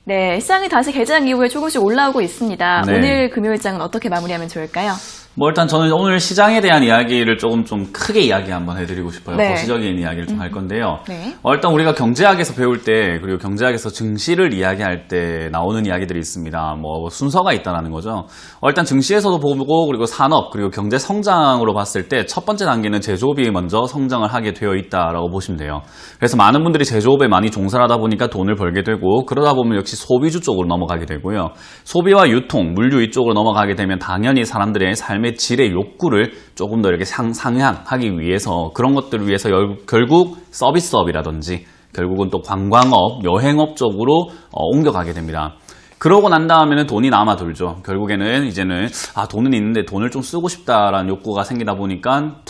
네, 시장이 다시 개장 이후에 조금씩 올라오고 있습니다. 네. 오늘 금요일장은 어떻게 마무리하면 좋을까요? 뭐 일단 저는 오늘 시장에 대한 이야기를 좀 크게 이야기 한번 해드리고 싶어요. 네. 거시적인 이야기를 좀 할 건데요. 네. 일단 우리가 경제학에서 배울 때 그리고 경제학에서 증시를 이야기할 때 나오는 이야기들이 있습니다. 뭐 순서가 있다라는 거죠. 일단 증시에서도 보고 그리고 산업 그리고 경제 성장으로 봤을 때 첫 번째 단계는 제조업이 먼저 성장을 하게 되어 있다라고 보시면 돼요. 그래서 많은 분들이 제조업에 많이 종사하다 보니까 돈을 벌게 되고 그러다 보면 역시 소비주 쪽으로 넘어가게 되고요. 소비와 유통, 물류 이쪽으로 넘어가게 되면 당연히 사람들의 삶의 질의 욕구를 조금 더 이렇게 상향하기 위해서 그런 것들을 위해서 결국 서비스업이라든지 결국은 또 관광업, 여행업 쪽으로 옮겨가게 됩니다. 그러고 난 다음에는 돈이 남아 돌죠. 결국에는 이제는 돈은 있는데 돈을 좀 쓰고 싶다라는 욕구가 생기다 보니까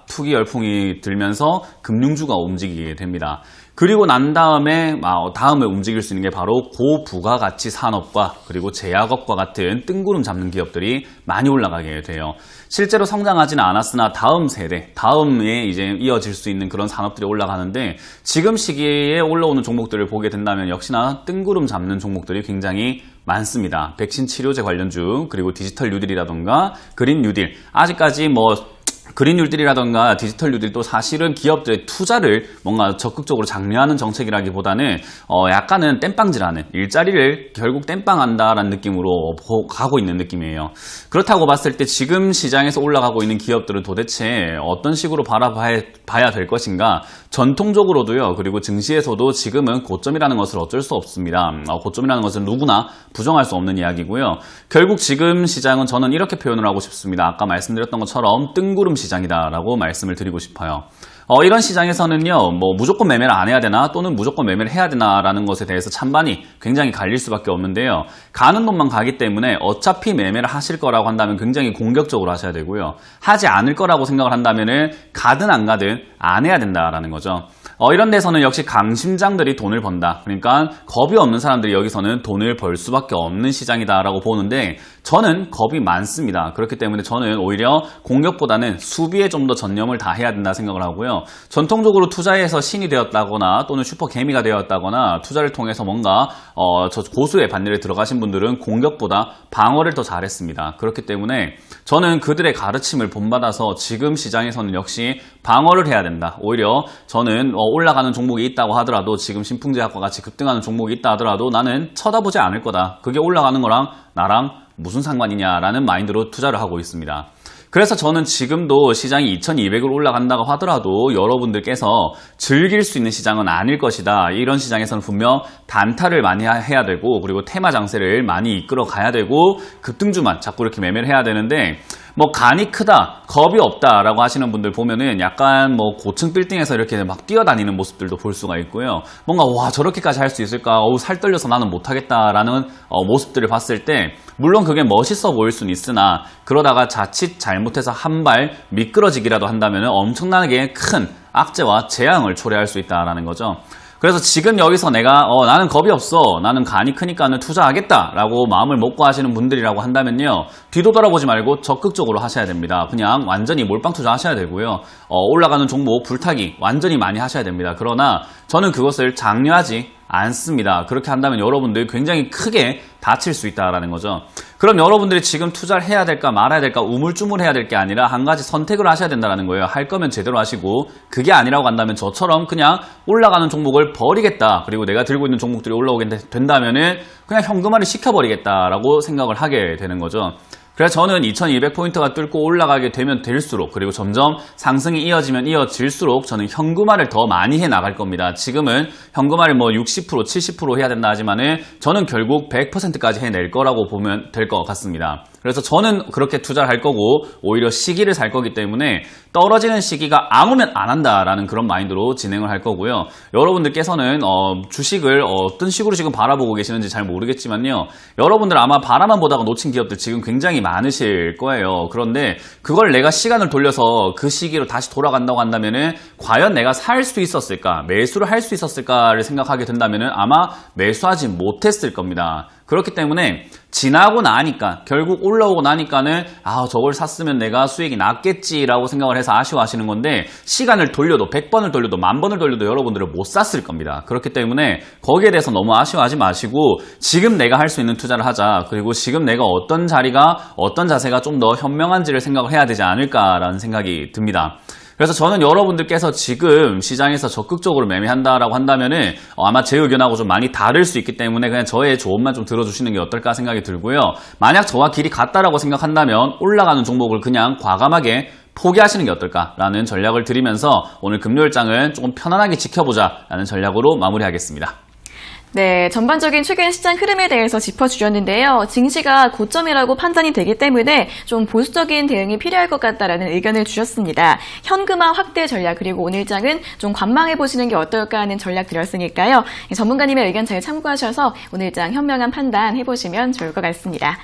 투기 열풍이 들면서 금융주가 움직이게 됩니다. 그리고 난 다음에 다음에 움직일 수 있는 게 바로 고부가가치 산업과 그리고 제약업과 같은 뜬구름 잡는 기업들이 많이 올라가게 돼요. 실제로 성장하지는 않았으나 다음 세대, 다음에 이제 이어질 수 있는 그런 산업들이 올라가는데 지금 시기에 올라오는 종목들을 보게 된다면 역시나 뜬구름 잡는 종목들이 굉장히 많습니다. 백신 치료제 관련주, 그리고 디지털 뉴딜이라던가 그린 뉴딜. 아직까지 그린 뉴딜이라던가 디지털 뉴딜도 사실은 기업들의 투자를 뭔가 적극적으로 장려하는 정책이라기보다는 약간은 땜빵질하는 일자리를 결국 땜빵한다라는 느낌으로 가고 있는 느낌이에요. 그렇다고 봤을 때 지금 시장에서 올라가고 있는 기업들은 도대체 어떤 식으로 바라봐야 될 것인가? 전통적으로도요. 그리고 증시에서도 지금은 고점이라는 것을 어쩔 수 없습니다. 고점이라는 것은 누구나 부정할 수 없는 이야기고요. 결국 지금 시장은 저는 이렇게 표현을 하고 싶습니다. 아까 말씀드렸던 것처럼 뜬구름 시장이다라고 말씀을 드리고 싶어요. 이런 시장에서는요, 무조건 매매를 안 해야 되나 또는 무조건 매매를 해야 되나라는 것에 대해서 찬반이 굉장히 갈릴 수밖에 없는데요. 가는 돈만 가기 때문에 어차피 매매를 하실 거라고 한다면 굉장히 공격적으로 하셔야 되고요. 하지 않을 거라고 생각을 한다면은 가든 안 가든 안 해야 된다라는 거죠. 이런 데서는 역시 강심장들이 돈을 번다. 그러니까 겁이 없는 사람들이 여기서는 돈을 벌 수밖에 없는 시장이다라고 보는데 저는 겁이 많습니다. 그렇기 때문에 저는 오히려 공격보다는 수비에 좀 더 전념을 다 해야 된다 생각을 하고요. 전통적으로 투자에서 신이 되었다거나 또는 슈퍼개미가 되었다거나 투자를 통해서 뭔가 저 고수의 반열에 들어가신 분들은 공격보다 방어를 더 잘했습니다. 그렇기 때문에 저는 그들의 가르침을 본받아서 지금 시장에서는 역시 방어를 해야 된다. 오히려 저는 올라가는 종목이 있다고 하더라도 지금 신풍제약과 같이 급등하는 종목이 있다 하더라도 나는 쳐다보지 않을 거다. 그게 올라가는 거랑 나랑 무슨 상관이냐라는 마인드로 투자를 하고 있습니다. 그래서 저는 지금도 시장이 2200으로 올라간다고 하더라도 여러분들께서 즐길 수 있는 시장은 아닐 것이다. 이런 시장에서는 분명 단타를 많이 해야 되고 그리고 테마 장세를 많이 이끌어 가야 되고 급등주만 자꾸 이렇게 매매를 해야 되는데 간이 크다, 겁이 없다라고 하시는 분들 보면은 약간 고층 빌딩에서 이렇게 막 뛰어다니는 모습들도 볼 수가 있고요. 뭔가 와 저렇게까지 할 수 있을까? 살 떨려서 나는 못하겠다라는 모습들을 봤을 때 물론 그게 멋있어 보일 수는 있으나 그러다가 자칫 잘못해서 한 발 미끄러지기라도 한다면 엄청나게 큰 악재와 재앙을 초래할 수 있다라는 거죠. 그래서 지금 여기서 내가 나는 겁이 없어, 나는 간이 크니까는 투자하겠다라고 마음을 먹고 하시는 분들이라고 한다면요, 뒤도 돌아보지 말고 적극적으로 하셔야 됩니다. 그냥 완전히 몰빵 투자하셔야 되고요. 올라가는 종목 불타기 완전히 많이 하셔야 됩니다. 그러나 저는 그것을 장려하지 않습니다. 그렇게 한다면 여러분들 굉장히 크게 다칠 수 있다라는 거죠. 그럼 여러분들이 지금 투자를 해야 될까 말아야 될까 우물쭈물해야 될 게 아니라 한 가지 선택을 하셔야 된다는 거예요. 할 거면 제대로 하시고 그게 아니라고 한다면 저처럼 그냥 올라가는 종목을 버리겠다. 그리고 내가 들고 있는 종목들이 올라오게 된다면은 그냥 현금화를 시켜버리겠다라고 생각을 하게 되는 거죠. 그래서 저는 2200포인트가 뚫고 올라가게 되면 될수록 그리고 점점 상승이 이어지면 이어질수록 저는 현금화를 더 많이 해 나갈 겁니다. 지금은 현금화를 60%, 70% 해야 된다 하지만은 저는 결국 100%까지 해낼 거라고 보면 될 것 같습니다. 그래서 저는 그렇게 투자를 할 거고 오히려 시기를 살 거기 때문에 떨어지는 시기가 아무면 안 한다라는 그런 마인드로 진행을 할 거고요. 여러분들께서는 주식을 어떤 식으로 지금 바라보고 계시는지 잘 모르겠지만요. 여러분들 아마 바라만 보다가 놓친 기업들 지금 굉장히 많으실 거예요. 그런데 그걸 내가 시간을 돌려서 그 시기로 다시 돌아간다고 한다면은 과연 내가 살 수 있었을까? 매수를 할 수 있었을까를 생각하게 된다면은 아마 매수하지 못했을 겁니다. 그렇기 때문에 지나고 나니까 결국 올라오고 나니까는 저걸 샀으면 내가 수익이 났겠지라고 생각을 해서 아쉬워하시는 건데 시간을 돌려도 100번을 돌려도 10,000번을 돌려도 여러분들은 못 샀을 겁니다. 그렇기 때문에 거기에 대해서 너무 아쉬워하지 마시고 지금 내가 할 수 있는 투자를 하자. 그리고 지금 내가 어떤 자리가 어떤 자세가 좀 더 현명한지를 생각을 해야 되지 않을까라는 생각이 듭니다. 그래서 저는 여러분들께서 지금 시장에서 적극적으로 매매한다라고 한다면은 아마 제 의견하고 좀 많이 다를 수 있기 때문에 그냥 저의 조언만 좀 들어주시는 게 어떨까 생각이 들고요. 만약 저와 길이 같다라고 생각한다면 올라가는 종목을 그냥 과감하게 포기하시는 게 어떨까라는 전략을 드리면서 오늘 금요일장은 조금 편안하게 지켜보자라는 전략으로 마무리하겠습니다. 네, 전반적인 최근 시장 흐름에 대해서 짚어주셨는데요. 증시가 고점이라고 판단이 되기 때문에 좀 보수적인 대응이 필요할 것 같다라는 의견을 주셨습니다. 현금화 확대 전략 그리고 오늘장은 좀 관망해보시는 게 어떨까 하는 전략 드렸으니까요. 전문가님의 의견 잘 참고하셔서 오늘장 현명한 판단 해보시면 좋을 것 같습니다.